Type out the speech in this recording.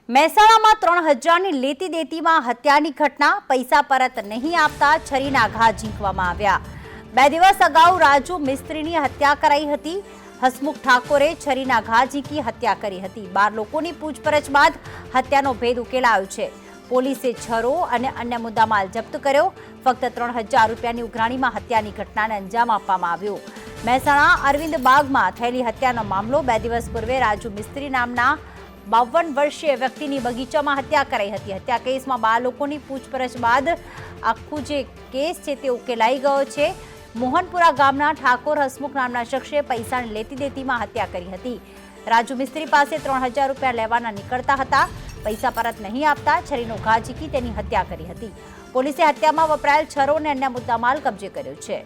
મહેસાણામાં 3000ની લેતી દેતીમાં હત્યાની ઘટના, પૈસા પરત નહીં આપતા છરીના ઘા ઝીંકવામાં આવ્યા। 2 દિવસ અગાઉ રાજુ મિસ્ત્રીની હત્યા કરાઈ હતી। હસમુખ ઠાકોરે છરીના ઘા ઝીંકી હત્યા કરી હતી। 12 લોકોની પૂછપરછ બાદ હત્યાનો ભેદ ઉકેલાયો છે। પોલીસે છરો અને અન્ય મુદ્દામાલ જપ્ત કર્યો। ફક્ત 3000 રૂપિયાની ઉઘરાણીમાં હત્યાની ઘટનાને અંજામ આપવામાં આવ્યો। મહેસાણા અરવિંદ બાગમાં થયેલી હત્યાનો મામલો। 2 દિવસ પૂર્વે રાજુ મિસ્ત્રી નામના 52 વર્ષીય વ્યક્તિની બગીચામાં હત્યા કરાઈ હતી। હત્યા કેસમાં 12 લોકોની પૂછપરછ બાદ આખું જે કેસ છે તે ઉકેલાઈ ગયો છે। મોહનપુરા ગામના ઠાકોર હસમુખ નામના શખ્સે પૈસાની લેતી દેતીમાં હત્યા કરી હતી। રાજુ મિસ્ત્રી પાસે 3000 રૂપિયા લેવાના નીકળતા હતા। પૈસા પરત નહીં આપતા છરીનો ઘા ઝીંકી તેની હત્યા કરી હતી। પોલીસે હત્યામાં વપરાયેલ છરો અને અન્ય મુદ્દામાલ કબજે કર્યો છે।